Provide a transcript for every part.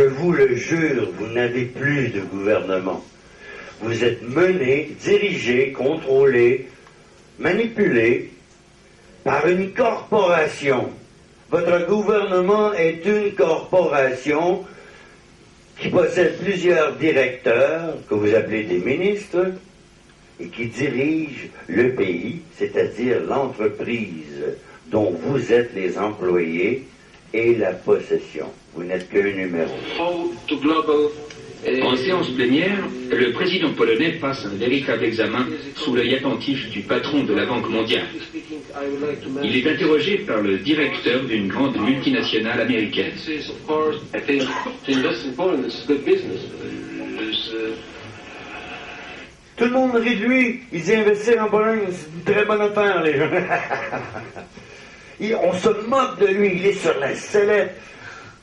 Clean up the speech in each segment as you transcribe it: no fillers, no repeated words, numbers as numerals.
vous le jure, vous n'avez plus de gouvernement. Vous êtes mené, dirigé, contrôlé, manipulé par une corporation. Votre gouvernement est une corporation qui possède plusieurs directeurs, que vous appelez des ministres, et qui dirigent le pays, c'est-à-dire l'entreprise dont vous êtes les employés et la possession. Vous n'êtes qu'un numéro. En séance plénière, le président polonais passe un véritable examen sous l'œil attentif du patron de la Banque mondiale. Il est interrogé par le directeur d'une grande multinationale américaine. Tout le monde rit de lui. Il dit investir en Pologne, c'est une très bonne affaire, les gens. On se moque de lui, il est sur la sellette.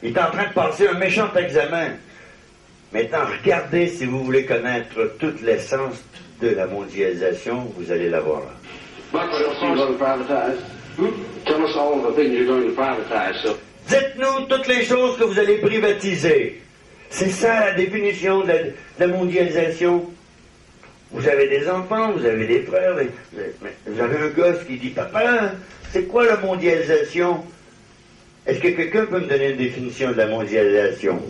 Il est en train de passer un méchant examen. Maintenant, regardez si vous voulez connaître toute l'essence de la mondialisation, vous allez la voir. Dites-nous toutes les choses que vous allez privatiser. C'est ça la définition de la mondialisation. Vous avez des enfants, vous avez des frères, vous avez un gosse qui dit « Papa, c'est quoi la mondialisation ?» Est-ce que quelqu'un peut me donner une définition de la mondialisation?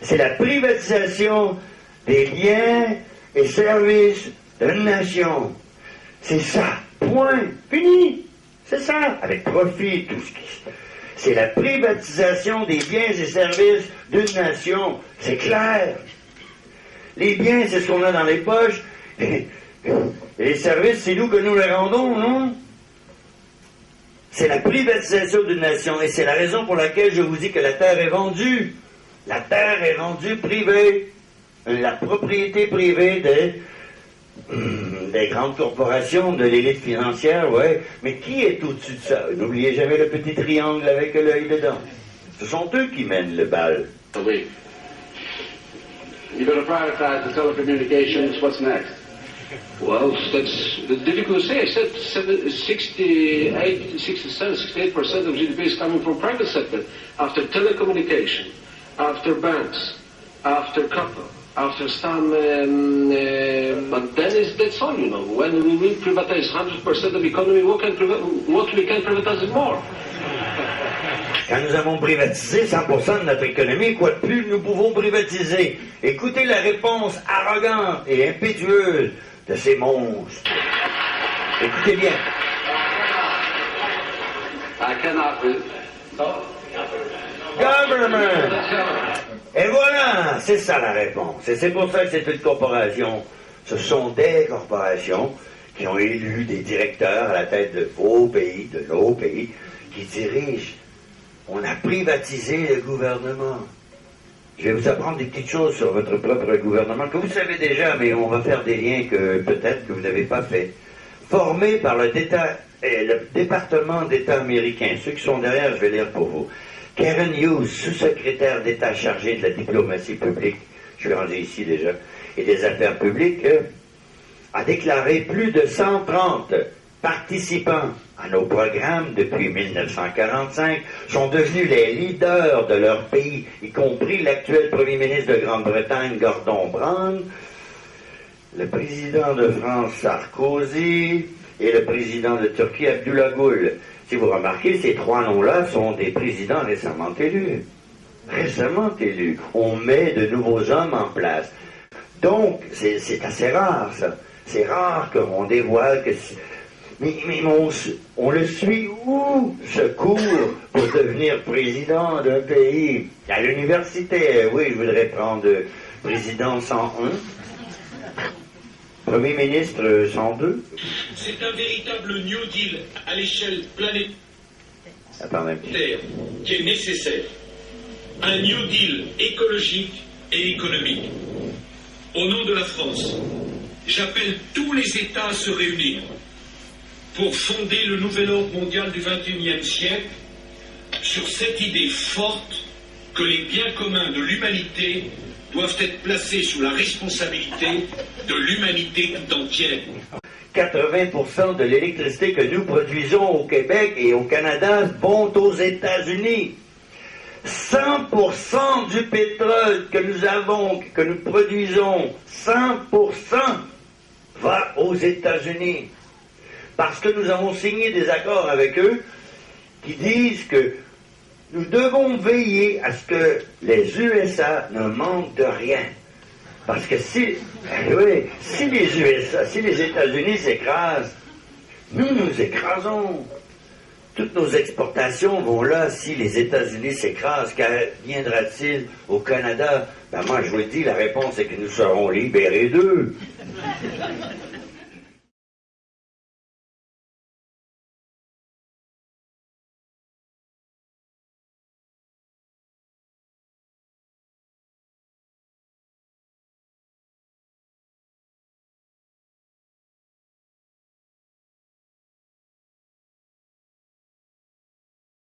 C'est la privatisation des biens et services d'une nation. C'est ça. Point. Fini. C'est ça. Avec profit, tout ce qui... C'est la privatisation des biens et services d'une nation. C'est clair. Les biens, c'est ce qu'on a dans les poches. Et les services, c'est nous que nous les rendons, non? C'est la privatisation d'une nation. Et c'est la raison pour laquelle je vous dis que la terre est vendue. La terre est rendue privée. La propriété privée des grandes corporations, de l'élite financière, ouais. Mais qui est au-dessus de ça? N'oubliez jamais le petit triangle avec l'œil dedans. Ce sont eux qui mènent le bal. Oui. You're going to prioritize the telecommunications. What's next? Well, that's difficult to say. I said 68% of GDP is coming from private sector. After telecommunication, after banks, after copper, after some, but then that's all, you know. When we will privatize 100% of economy, what we can privatize more? Quand nous avons privatisé 100% de notre économie, quoi de plus nous pouvons privatiser? Écoutez la réponse arrogante et impétueuse de ces monstres. Écoutez bien. I cannot. Government! Et voilà, c'est ça la réponse. Et c'est pour ça que c'est une corporation. Ce sont des corporations qui ont élu des directeurs à la tête de vos pays, de nos pays, qui dirigent. On a privatisé le gouvernement. Je vais vous apprendre des petites choses sur votre propre gouvernement que vous savez déjà, mais on va faire des liens que peut-être que vous n'avez pas fait. Formé par le département d'État américain, ceux qui sont derrière, je vais lire pour vous. Karen Hughes, sous-secrétaire d'État chargé de la diplomatie publique, je suis rendu ici déjà, et des affaires publiques, a déclaré plus de 130 participants à nos programmes depuis 1945 sont devenus les leaders de leur pays, y compris l'actuel premier ministre de Grande-Bretagne, Gordon Brown, le président de France, Sarkozy, et le président de Turquie, Abdullah Gül. Si vous remarquez, ces trois noms-là sont des présidents récemment élus. Récemment élus. On met de nouveaux hommes en place. Donc, c'est assez rare, ça. C'est rare qu'on dévoile que... Mais on le suit où, ce cours, pour devenir président d'un pays? À l'université, oui, je voudrais prendre président 101, premier ministre 102. C'est un véritable New Deal à l'échelle planétaire qui est nécessaire. Un New Deal écologique et économique. Au nom de la France, j'appelle tous les États à se réunir pour fonder le nouvel ordre mondial du XXIe siècle sur cette idée forte que les biens communs de l'humanité doivent être placés sous la responsabilité de l'humanité tout entière. 80% de l'électricité que nous produisons au Québec et au Canada vont aux États-Unis. 100% du pétrole que nous avons, que nous produisons, 100% va aux États-Unis. Parce que nous avons signé des accords avec eux qui disent que nous devons veiller à ce que les USA ne manquent de rien. Parce que si les États-Unis s'écrasent, nous nous écrasons. Toutes nos exportations vont là. Si les États-Unis s'écrasent, qu'adviendra-t-il au Canada? Ben moi, je vous le dis, la réponse est que nous serons libérés d'eux.